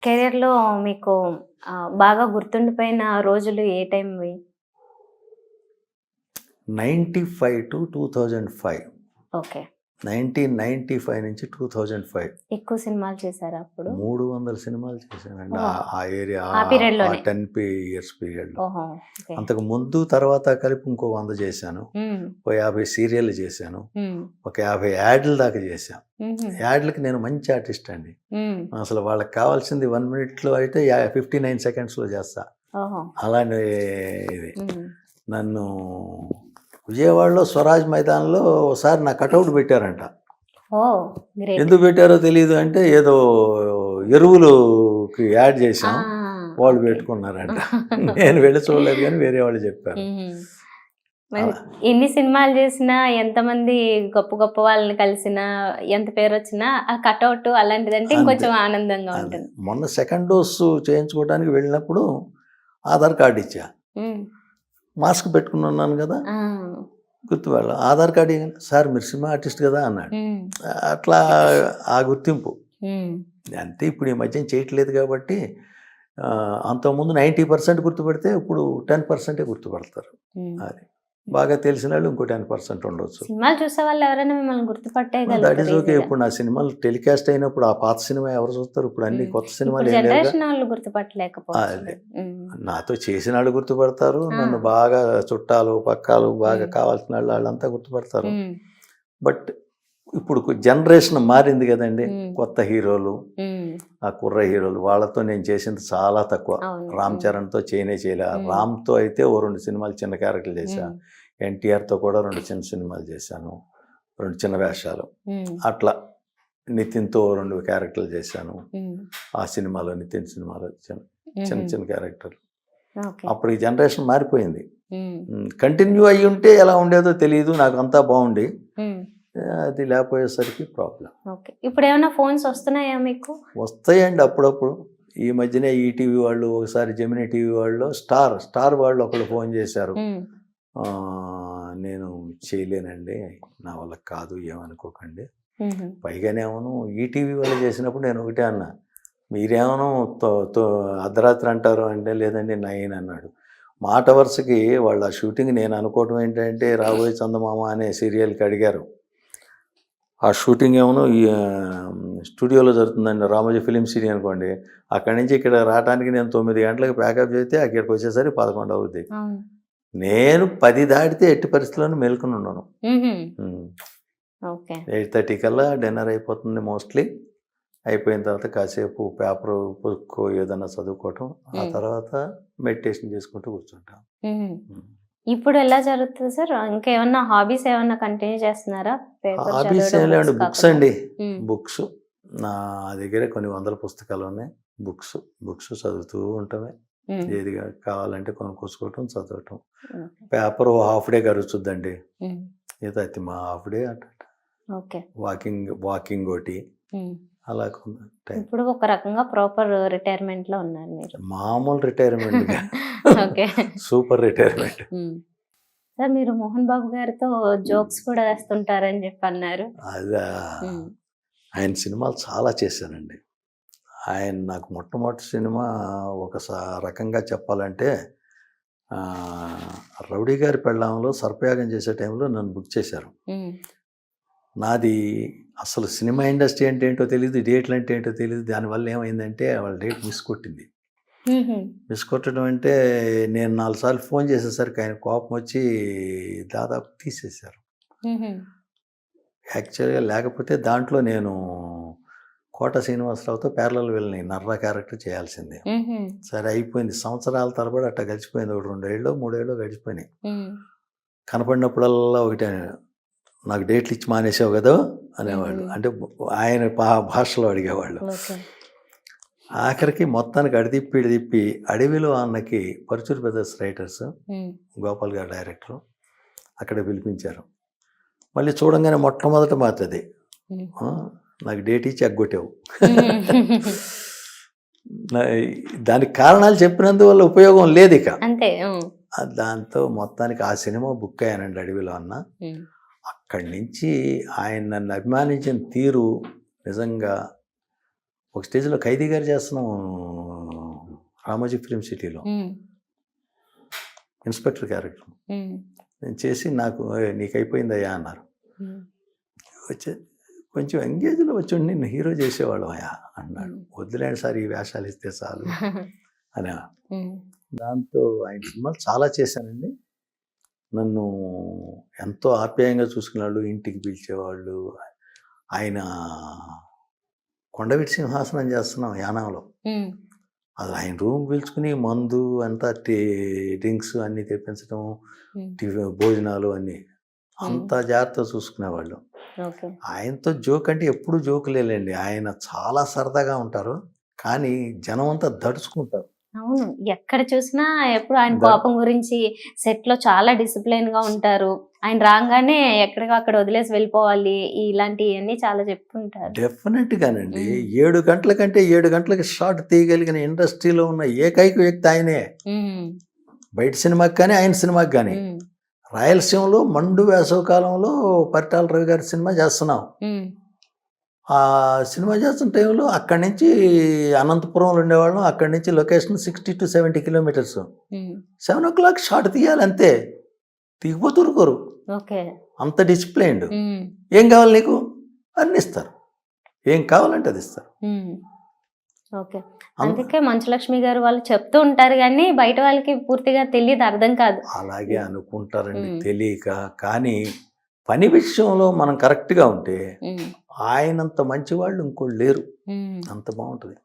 కెరియర్‌లో మీకు బాగా గుర్తుండిపోయిన రోజులు ఏ టైంవి? 95-2005. ఓకే. 1995 నుంచి 2005 ఎక్కువ సినిమాలు చేశారా అప్పుడు? 300 సినిమాలు చేశానండి. ఓహ్! ఆ ఏరియా ఆ పీరియడ్‌లోనే. 10 ఇయర్స్ పీరియడ్‌లో. ఓహో! ఓకే. అంతకు ముందు తర్వాత కలిపి ఇంకో 100 చేశాను. హ్మ్. ఓ 50 సీరియల్లు చేశాను. హ్మ్. ఒక 50 యాడ్ల దాకా చేశాను. హుహు. యాడ్లకి నేను మంచి ఆర్టిస్ట్ అండి. హ్మ్. అసలు వాళ్ళకి కావాల్సింది 1 మినిట్‌లో అయితే 59 సెకండ్స్‌లో చేస్తా. ఓహో! అలాంటి ఇది. హ్మ్. నన్ను విజయవాడలో స్వరాజ్ మైదానంలో ఒకసారి నా కటౌట్ పెట్టారంట. ఓహ్! గ్రేట్. ఎందుకు పెట్టారో తెలీదు అంటే ఏదో ఎరువులుకి యాడ్ ఆ! చేశాం. వాళ్ళు ఓకే. పెట్టుకున్నారంట. నేను వెళ్ళి చూడలేదు కానీ వేరే వాళ్ళు చెప్పారు. హుహు. మరి అలా. ఎన్ని సినిమాలు చేసినా, ఎంతమంది గొప్ప గొప్ప వాళ్ళని కలిసినా, ఎంత పేరొచ్చినా ఆ కటౌట్ అలాంటిదంటే అంతే. ఇంకొంచెం ఆనందంగా అదే. ఉంటుంది. మొన్న సెకండ్ డోసు చేయించుకోవడానికి వెళ్ళినప్పుడు ఆధార్ కార్డు ఇచ్చా. హ్మ్. మాస్క్ పెట్టుకుని ఉన్నాను కదా! ఆ! గుర్తుపడలా. ఆధార్ కార్డ్ ఇయ్యండి. సార్ మీరు సినిమా ఆర్టిస్ట్ కదా అన్నాడు. హ్మ్. అట్లా ఆ గుర్తింపు. హ్మ్. అంతే ఇప్పుడు ఈ మధ్యన చేయట్లేదు కాబట్టి అంతకుముందు 90% గుర్తుపడితే ఇప్పుడు 10% గుర్తుపడతారు. హ్మ్. అది. బాగా తెలిసిన వాళ్ళు ఇంకో 10% ఉండొచ్చు. సినిమాలు చూసేవాళ్ళు ఎవరైనా మిమ్మల్ని దట్ గుర్తుపట్టేయగలుగుతారు ఈజ్ ఓకే. ఈజీగా. ఇప్పుడు నా సినిమాలు టెలికాస్ట్ అయినప్పుడు ఆ పాత సినిమా ఎవరు చూస్తారు? ఇప్పుడు అన్ని హ్మ్. కొత్త ఇప్పుడు సినిమాలు ఏం లేవుగా. జనరేషన్ వాళ్ళు గుర్తుపట్టలేకపోవచ్చు. అదే. హ్మ్. నాతో చేసిన వాళ్ళు గుర్తుపడతారు. ఆ! నన్ను బాగా చుట్టాలు, పక్కాలు బాగా హ్మ్. కావాల్సిన వాళ్ళు వాళ్ళంతా గుర్తుపడతారు. హ్మ్. బట్ ఇప్పుడు జనరేషన్ మారింది కదండీ. హ్మ్. కొత్త హీరోలు, హ్మ్. ఆ కుర్ర హీరోలు వాళ్ళతో నేను చేసింది చాలా తక్కువ. అవును. రామ్ హ్మ్. చరణ్‌తో చేయలే. హ్మ్. రామ్‌తో అయితే ఓ 2 సినిమాలు చిన్న క్యారెక్టర్లు చేశా. హ్మ్. ఎన్టీఆర్‌తో కూడా 2 చిన్న సినిమాలు చేశాను. 2 చిన్న వేషాలు. హ్మ్. అట్లా నితిన్‌తో 2 క్యారెక్టర్లు చేశాను. హ్మ్. ఆ సినిమాలో నితిన్ సినిమాలో చిన్న హుహు. చిన్న క్యారెక్టర్లు. ఓకే. అప్పుడు ఈ జనరేషన్ మారిపోయింది. హ్మ్. కంటిన్యూ అయ్యుంటే ఎలా ఉండేదో తెలీదు. నాకు అంతా బావుండి. హ్మ్. అది లేకపోయేసరికి ప్రాబ్లమ్. ఓకే. ఇప్పుడేమన్నా ఫోన్స్ వస్తున్నాయా మీకు? వస్తాయండి అప్పుడప్పుడు. ఈ మధ్యనే ఈటీవీ వాళ్ళు, ఒకసారి జెమినీ టీవీ వాళ్ళు, స్టార్ వాళ్ళు ఒకళ్ళు ఫోన్ చేశారు. హ్మ్. నేను చేయలేనండి. నా వల్ల కాదు ఏమనుకోకండి. హుహు. పైగానేమోను ఈటీవీ వాళ్ళు చేసినప్పుడు నేను ఒకటే అన్నా. మీరేమో తొ తొ అర్ధరాత్రి అంటారు అంటే, లేదండి 9 అన్నాడు. మాట వరుసకి వాళ్ళ షూటింగ్ నేను అనుకోవటం ఏంటంటే 'రాబోయే చందమామ' అనే సీరియల్‌కి అడిగారు. ఆ షూటింగ్ ఏమోను స్టూడియోలో జరుగుతుందండి. రామోజీ ఫిల్మ్ సిటీ అనుకోండి. అక్కడి నుంచి ఇక్కడ రావటానికి నేను 9 గంటలకు ప్యాకప్ చేస్తే అక్కడికి వచ్చేసరికి 11 అవుద్ది. అవును. నేను 10 దాటితే ఎట్టి పరిస్థితిలోనూ మేలుకొని ఉండను. హుహు. హ్మ్. ఓకే. 8:30 కల్లా డిన్నర్ అయిపోతుంది మోస్ట్‌లీ. అయిపోయిన తర్వాత కాసేపు పేపరు, బుక్కో ఏదన్నా చదువుకోవటం. ఆ హ్మ్. తర్వాత మెడిటేషన్ చేసుకుంటూ కూర్చుంటాం. హుహు. హ్మ్. ఇప్పుడు ఎలా జరుగుతది సార్? ఇంకేమన్నా హాబీస్ ఏమన్నా కంటిన్యూ చేస్తున్నారా? పేపర్ హాబీస్ చదవడం, ఏం లేవండి. బుక్స్ బుక్స్ కాకుండా? అండి. హ్మ్. బుక్స్. నా దగ్గర కొన్ని వందల పుస్తకాలున్నాయి. బుక్స్ చదువుతూ ఉండటమే. హ్మ్. ఏది కావాలంటే కొనుక్కొచ్చుకోవటం, చదవటం. ఓకే. పేపరు హాఫ్ డే గడుస్తుద్దండి. హ్మ్. ఏదో అతి మా హాఫ్ డే అట. ఓకే. వాకింగ్ ఒకటి. హ్మ్. అలా టైం. ఇప్పుడు ఒక రకంగా ప్రాపర్ రిటైర్మెంట్‌లో ఉన్నారు మీరు. మామూలు రిటైర్మెంట్‌గా ఓకే. Super retirement. హ్మ్. సార్ మీరు మోహన్ బాబు గారితో జోక్స్ కూడా వేస్తుంటారని చెప్పన్నారు. అదా హ్మ్. ఆయన సినిమాలు చాలా చేశానండి. ఆయన నాకు మొట్టమొదటి సినిమా ఒక రకంగా చెప్పాలంటే 'రౌడీ గారి పెళ్ళాంలో' సర్పయాగం చేసే టైంలో నన్ను బుక్ చేశారు. హ్మ్. నాది అసలు సినిమా ఇండస్ట్రీ అంటే ఏంటో తెలీదు. డేట్లు అంటే ఏంటో తెలీదు. దానివల్ల ఏమైందంటే వాళ్ళ డేట్ మిస్ కొట్టింది. హుహు. మిస్ కొట్టడం అంటే నేను 4 సార్లు ఫోన్ చేసేసరికి ఆయన కోపం వచ్చి దాదాపు తీసేశారు. హుహు. యాక్చువల్‌గా లేకపోతే దాంట్లో నేను కోట శ్రీనివాసరావుతో ప్యారలల్ విలన్ని నర్రా క్యారెక్టర్ చేయాల్సిందే. హుహు. సరే అయిపోయింది. సంవత్సరాల తరబడి అట్టా గడిచిపోయింది. ఒక 2 ఏళ్ళో, 3 ఏళ్ళో గడిచిపోయినాయి. హ్మ్. కనపడినప్పుడల్లా ఒకటే, "నాకు డేట్లు ఇచ్చి మానేసావు గదా!" అనేవాళ్ళు. హుహు. అంటే ఆయన భాషలో అడిగేవాళ్ళు. ఓకే. ఆఖరికి మొత్తానికి అడిదిప్పి, ఇడిదిప్పి 'అడవిలో' అన్నకి పరుచూరి బ్రదర్స్ రైటర్స్, హ్మ్. గోపాల్ గారు డైరెక్టరు. అక్కడికి పిలిపించారు. మళ్ళీ చూడంగానే మొట్టమొదట మాటదే. హ్మ్. ఆ! నాకు డేట్ ఇచ్చి ఎగ్గొట్టావు. హ్మ్. నా దానికి కారణాలు చెప్పినందువల్ల ఉపయోగం లేదిక. అంతే. హ్మ్. దాంతో మొత్తానికి ఆ సినిమా బుక్ అయ్యానండి 'అడవిలో' అన్న. హ్మ్. అక్కడి నుంచి ఆయన నన్ను అభిమానించిన తీరు నిజంగా ఒక స్టేజ్లో ఖైదీ గారు చేస్తున్నాం రామోజీ ఫిలిం సిటీలో ఇన్స్పెక్టర్ క్యారెక్టర్ నేను చేసి నాకు నీకు అయిపోయిందయ్యా అన్నారు. వచ్చే కొంచెం ఎంగేజ్లో వచ్చి నిన్ను హీరో చేసేవాడు అయ్యా అన్నాడు. వద్దులేండి సార్ ఈ వేషాలు ఇస్తే చాలు అని. దాంతో ఆయన సినిమాలు చాలా చేశానండి. నన్ను ఎంతో ఆప్యాయంగా చూసుకునేవాళ్ళు, ఇంటికి పిలిచేవాళ్ళు. ఆయన కొండవీటి సింహాసనం చేస్తున్నాం యానంలో, అది ఆయన రూమ్ పిలుచుకుని మందు అంతా డ్రింక్స్ అన్నీ తెప్పించడం, భోజనాలు అన్నీ అంత జాగ్రత్తగా చూసుకునేవాళ్ళు. ఆయనతో జోక్ అంటే ఎప్పుడు జోకులేండి, ఆయన చాలా సరదాగా ఉంటారు, కానీ జనం అంతా దడుచుకుంటారు. అవును, ఎక్కడ చూసినా ఎప్పుడు ఆయన కోపం గురించి. సెట్ లో చాలా డిసిప్లైన్ గా ఉంటారు. ఆయన రాగానే ఎక్కడికి అక్కడ వదిలేసి వెళ్ళిపోవాలి, ఇలాంటివన్నీ చాలా చెప్పుకుంటారు. డెఫినెట్ గానండి. 7 గంటల కంటే 7 గంటలకి షాట్ తీయగలిగిన ఇండస్ట్రీలో ఉన్న ఏకైక వ్యక్తి ఆయనే. బయట సినిమాకి కానీ ఆయన సినిమాకి కానీ. రాయలసీమలో మండు వేసవకాలంలో పరిటాల రవి గారి సినిమా చేస్తున్నాం. ఆ సినిమా చేస్తున్న టైంలో అక్కడి నుంచి అనంతపురంలో ఉండేవాళ్ళం. అక్కడి నుంచి location 60 to 70 kilometres. 7 o'clock shot తీయాలి అంతే, తీగిపోతురుకోరు. అంత డిసిప్లైన్డ్. ఏం కావాలి నీకు అన్ని ఇస్తారు, ఏం కావాలంటే అది ఇస్తారు. అందుకే మంచులక్ష్మి గారు వాళ్ళు చెప్తూ ఉంటారు, కానీ బయట వాళ్ళకి పూర్తిగా తెలియదు, అర్థం కాదు. అలాగే అనుకుంటారండి తెలియక. కానీ పని విషయంలో మనం కరెక్ట్గా ఉంటే ఆయనంత మంచి వాళ్ళు ఇంకోళ్ళు లేరు. అంత బాగుంటుంది.